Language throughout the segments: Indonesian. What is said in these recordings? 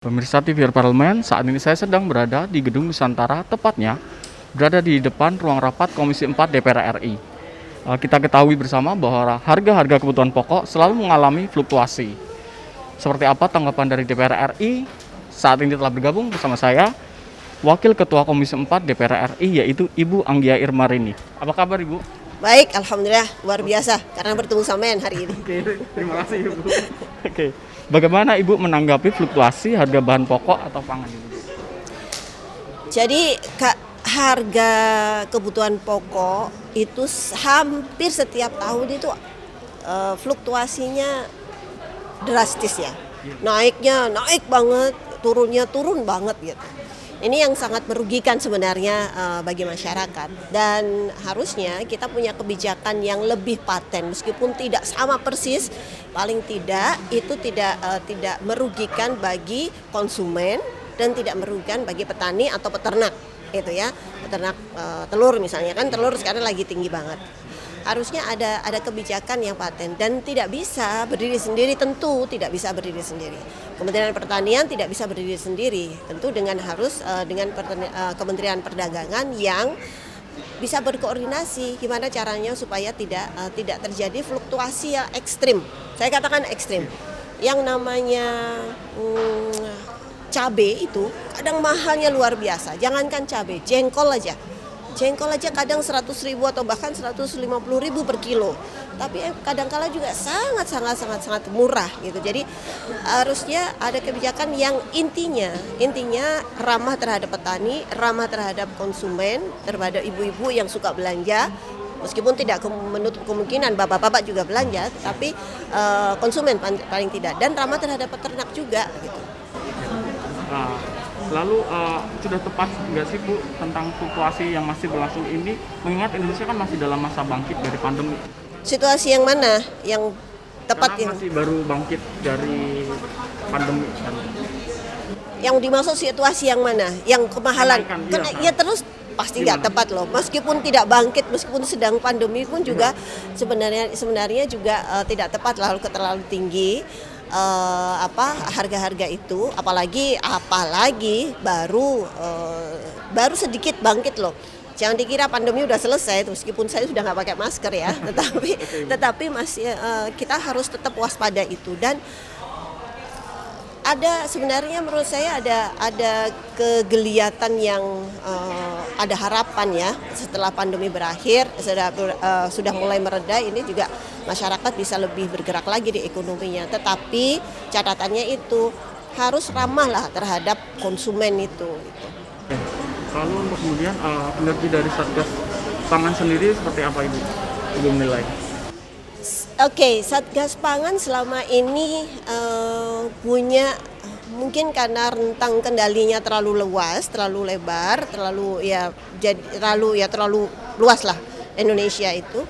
Pemirsa TVRI Parlemen, saat ini saya sedang berada di Gedung Nusantara, tepatnya berada di depan ruang rapat Komisi 4 DPR RI. Kita ketahui bersama bahwa harga-harga kebutuhan pokok selalu mengalami fluktuasi. Seperti apa tanggapan dari DPR RI? Saat ini telah bergabung bersama saya, Wakil Ketua Komisi 4 DPR RI, yaitu Ibu Anggia Irmarini. Apa kabar, Ibu? Baik, alhamdulillah, luar biasa karena bertemu sampean hari ini. Oke, terima kasih, Ibu. Oke, bagaimana Ibu menanggapi fluktuasi harga bahan pokok atau pangan ini? Jadi harga kebutuhan pokok itu hampir setiap tahun itu fluktuasinya drastis ya. Naiknya naik banget, turunnya turun banget gitu. Ini yang sangat merugikan sebenarnya bagi masyarakat, dan harusnya kita punya kebijakan yang lebih paten meskipun tidak sama persis, paling tidak itu tidak merugikan bagi konsumen dan tidak merugikan bagi petani atau peternak itu ya, peternak telur misalnya, kan telur sekarang lagi tinggi banget. Harusnya ada kebijakan yang paten dan tidak bisa berdiri sendiri, tentu tidak bisa berdiri sendiri. Kementerian Pertanian tidak bisa berdiri sendiri, tentu dengan Kementerian Perdagangan yang bisa berkoordinasi gimana caranya supaya tidak terjadi fluktuasi yang ekstrim. Saya katakan ekstrim. Yang namanya cabai itu kadang mahalnya luar biasa. Jangankan cabai, jengkol aja kadang 100.000 atau bahkan 150.000 per kilo. Tapi kadang-kala juga sangat murah gitu. Jadi harusnya ada kebijakan yang intinya ramah terhadap petani, ramah terhadap konsumen, terhadap ibu-ibu yang suka belanja. Meskipun tidak menutup kemungkinan bapak-bapak juga belanja, tapi konsumen paling tidak, dan ramah terhadap peternak juga gitu. Lalu sudah tepat nggak sih Bu tentang fluktuasi yang masih berlangsung ini, mengingat Indonesia kan masih dalam masa bangkit dari pandemi? Situasi yang mana yang tepat? Karena masih baru bangkit dari pandemi kan. Yang dimaksud situasi yang mana? Yang kemahalan? Kenaikan, Ya terus pasti nggak tepat loh. Meskipun tidak bangkit, meskipun sedang pandemi pun juga sebenarnya juga tidak tepat terlalu tinggi. Harga-harga itu, apalagi baru sedikit bangkit loh. Jangan dikira pandemi udah selesai, meskipun saya sudah nggak pakai masker ya, tetapi masih kita harus tetap waspada itu. Dan sebenarnya menurut saya ada kegeliatan yang ada harapan ya, setelah pandemi berakhir, sudah mulai mereda, ini juga masyarakat bisa lebih bergerak lagi di ekonominya. Tetapi catatannya itu harus ramah lah terhadap konsumen itu. Gitu. Lalu untuk kemudian kinerja dari Satgas Pangan sendiri seperti apa Ibu menilai? Oke, Satgas Pangan selama ini punya, mungkin karena rentang kendalinya terlalu luas, terlalu lebar, terlalu luas lah Indonesia itu.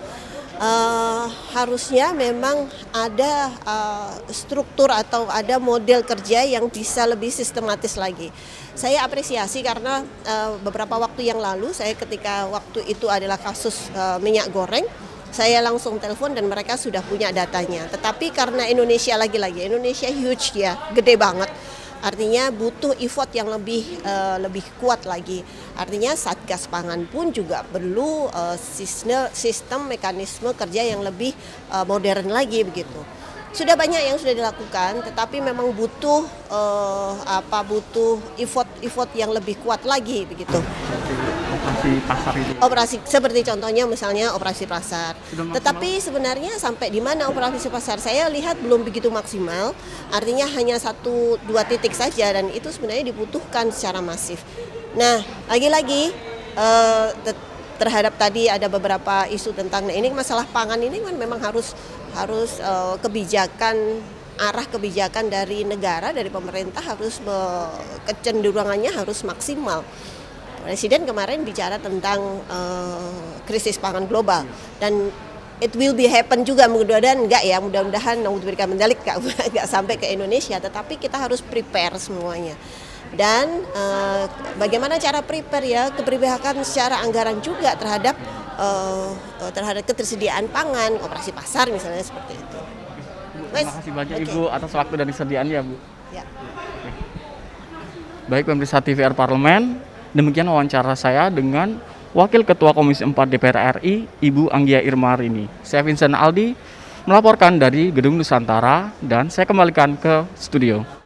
Harusnya memang ada struktur atau ada model kerja yang bisa lebih sistematis lagi. Saya apresiasi karena beberapa waktu yang lalu, ketika waktu itu adalah kasus minyak goreng, saya langsung telepon dan mereka sudah punya datanya. Tetapi karena Indonesia Indonesia huge ya, gede banget. Artinya butuh effort yang lebih kuat lagi. Artinya Satgas Pangan pun juga perlu sistem mekanisme kerja yang lebih modern lagi begitu. Sudah banyak yang sudah dilakukan, tetapi memang butuh effort yang lebih kuat lagi begitu. Operasi pasar itu. Operasi seperti contohnya misalnya operasi pasar. Tetapi sebenarnya sampai di mana operasi pasar saya lihat belum begitu maksimal. Artinya hanya 1-2 titik saja, dan itu sebenarnya dibutuhkan secara masif. Nah, lagi-lagi terhadap tadi ada beberapa isu tentang ini masalah pangan ini kan memang harus arah kebijakan dari negara, dari pemerintah harus kecenderungannya harus maksimal. Presiden kemarin bicara tentang krisis pangan global, dan it will be happen juga, mudah-mudahan naudzubillah mendalik nggak sampai ke Indonesia, tetapi kita harus prepare semuanya. Dan bagaimana cara prepare ya, keberpihakan secara anggaran juga terhadap ketersediaan pangan, operasi pasar misalnya seperti itu. Terima kasih banyak Ibu atas waktu dan kesediaannya Bu. Ya. Baik pemirsa TVR Parlemen, demikian wawancara saya dengan Wakil Ketua Komisi 4 DPR RI, Ibu Anggia Irmarini. Saya Vincent Aldi, melaporkan dari Gedung Nusantara dan saya kembalikan ke studio.